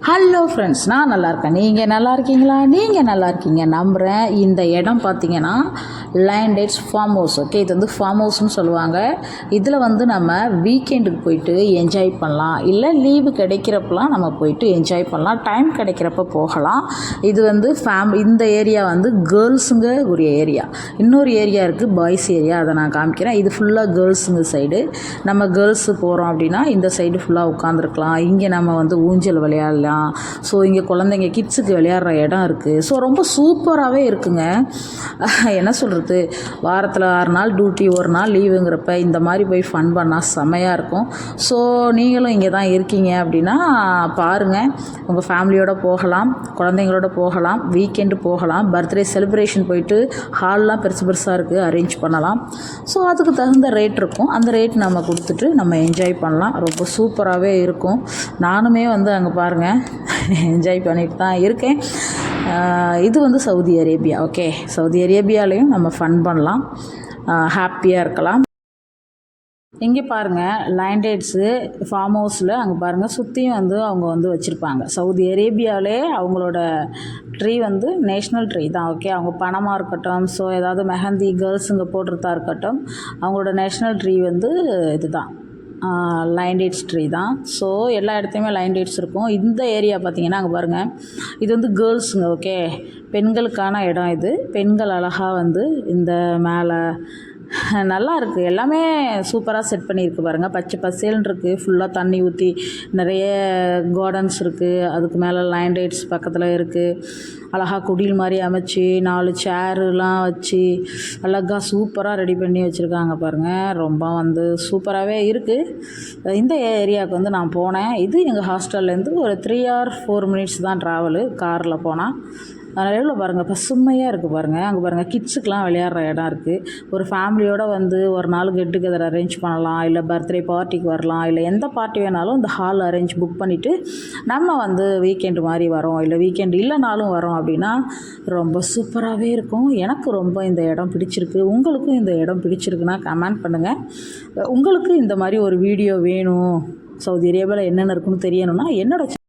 Hello friends, நான் நல்லா இருக்கேன். நீங்கள் நல்லா இருக்கீங்களா? நீங்கள் நல்லா இருக்கீங்க நம்புகிறேன். இந்த இடம் பார்த்தீங்கன்னா line dates farm house. Okay, இது வந்து ஃபார்ம் ஹவுஸ்னு சொல்லுவாங்க. இதில் வந்து நம்ம வீக்கெண்டுக்கு போயிட்டு என்ஜாய் பண்ணலாம், இல்லை லீவு கிடைக்கிறப்பெல்லாம் நம்ம போயிட்டு என்ஜாய் பண்ணலாம், டைம் கிடைக்கிறப்ப போகலாம். இது வந்து இந்த ஏரியா வந்து கேர்ள்ஸுங்க ஒரு ஏரியா, இன்னொரு ஏரியா இருக்குது பாய்ஸ் ஏரியா, அதை நான் காமிக்கிறேன். இது ஃபுல்லாக கேர்ள்ஸுங்க சைடு. நம்ம கேர்ள்ஸு போகிறோம் அப்படின்னா இந்த சைடு ஃபுல்லாக உட்காந்துருக்கலாம். இங்கே நம்ம வந்து ஊஞ்சல் விளையாடலாம். ஸோ இங்கே குழந்தைங்க கிட்ஸுக்கு விளையாடுற இடம் இருக்குது. ஸோ ரொம்ப சூப்பராகவே இருக்குங்க. என்ன சொல்கிறது, வாரத்தில் 6 நாள் டியூட்டி, ஒரு நாள் லீவுங்கிறப்ப இந்த மாதிரி போய் ஃபன் பண்ணால் செம்மையாக இருக்கும். ஸோ நீங்களும் இங்கே தான் இருக்கீங்க அப்படின்னா பாருங்கள், உங்கள் ஃபேமிலியோடு போகலாம், குழந்தைங்களோட போகலாம், வீக்கெண்டு போகலாம், பர்த்டே செலிப்ரேஷன் போயிட்டு ஹால்லாம் பெருசு பெருசாக இருக்குது, அரேஞ்ச் பண்ணலாம். ஸோ அதுக்கு தகுந்த ரேட் இருக்கும், அந்த ரேட் நம்ம கொடுத்துட்டு நம்ம என்ஜாய் பண்ணலாம். ரொம்ப சூப்பராகவே இருக்கும். நானுமே வந்து அங்கே பாருங்கள் என்ஜாய் பண்ணிட்டு தான் இருக்கேன். இது வந்து சவுதி அரேபியா. ஓகே, சவுதி அரேபியாலையும் நம்ம ஃபன் பண்ணலாம், ஹாப்பியாக இருக்கலாம். இங்கே பாருங்கள், லைன் டேட்ஸு ஃபார்ம் ஹவுஸில் அங்கே பாருங்கள் சுற்றியும் வந்து அவங்க வந்து வச்சுருப்பாங்க. சவுதி அரேபியாவிலே அவங்களோட ட்ரீ வந்து நேஷ்னல் ட்ரீ தான். ஓகே, அவங்க பணமாக இருக்கட்டும், ஸோ ஏதாவது மெஹந்தி கேர்ள்ஸுங்க போடுறதா இருக்கட்டும், அவங்களோட நேஷ்னல் ட்ரீ வந்து இது தான், லைன் டேட்ஸ் ட்ரீ தான். ஸோ எல்லா இடத்துலையுமே லைன் டேட்ஸ் இருக்கும். இந்த ஏரியா பார்த்திங்கன்னா அங்கே பாருங்கள், இது வந்து கேர்ள்ஸுங்க. ஓகே, பெண்களுக்கான இடம் இது. பெண்கள் அழகாக வந்து இந்த மேலே நல்லா இருக்குது, எல்லாமே சூப்பராக செட் பண்ணியிருக்கு பாருங்கள். பச்சை பசேல்னு இருக்குது, ஃபுல்லாக தண்ணி ஊற்றி நிறைய கார்டன்ஸ் இருக்குது. அதுக்கு மேலே லைன் டேட்ஸ் பக்கத்தில் இருக்குது. அழகாக குடில் மாதிரி அமைச்சு 4 சேருலாம் வச்சு அழகாக சூப்பராக ரெடி பண்ணி வச்சுருக்காங்க பாருங்கள். ரொம்ப வந்து சூப்பராகவே இருக்குது. இந்த ஏரியாவுக்கு வந்து நான் போனேன். இது எங்கள் ஹாஸ்டல்லேருந்து ஒரு 3 or 4 minutes தான் ட்ராவலு காரில் போனால். அதனால் எவ்வளோ பாருங்கள் பசுமையாக இருக்குது பாருங்கள். அங்கே பாருங்கள் கிட்ஸுக்கெலாம் விளையாடுற இடம் இருக்குது. ஒரு ஃபேமிலியோடு வந்து ஒரு நாள் கெட் டுகெதர் அரேஞ்ச் பண்ணலாம், இல்லை பர்த்டே பார்ட்டிக்கு வரலாம், இல்லை எந்த பார்ட்டி வேணாலும் இந்த ஹால் அரேஞ்ச் புக் பண்ணிவிட்டு நம்ம வந்து வீக்கெண்டு மாதிரி வரோம், இல்லை வீக்கெண்டு இல்லைனாலும் வரோம் அப்படின்னா ரொம்ப சூப்பராகவே இருக்கும். எனக்கு ரொம்ப இந்த இடம் பிடிச்சிருக்கு. உங்களுக்கும் இந்த இடம் பிடிச்சிருக்குன்னா கமெண்ட் பண்ணுங்கள். உங்களுக்கு இந்த மாதிரி ஒரு வீடியோ வேணும், சவுதி அரேபியாவில் என்னென்ன இருக்குன்னு தெரியணும்னா என்னோட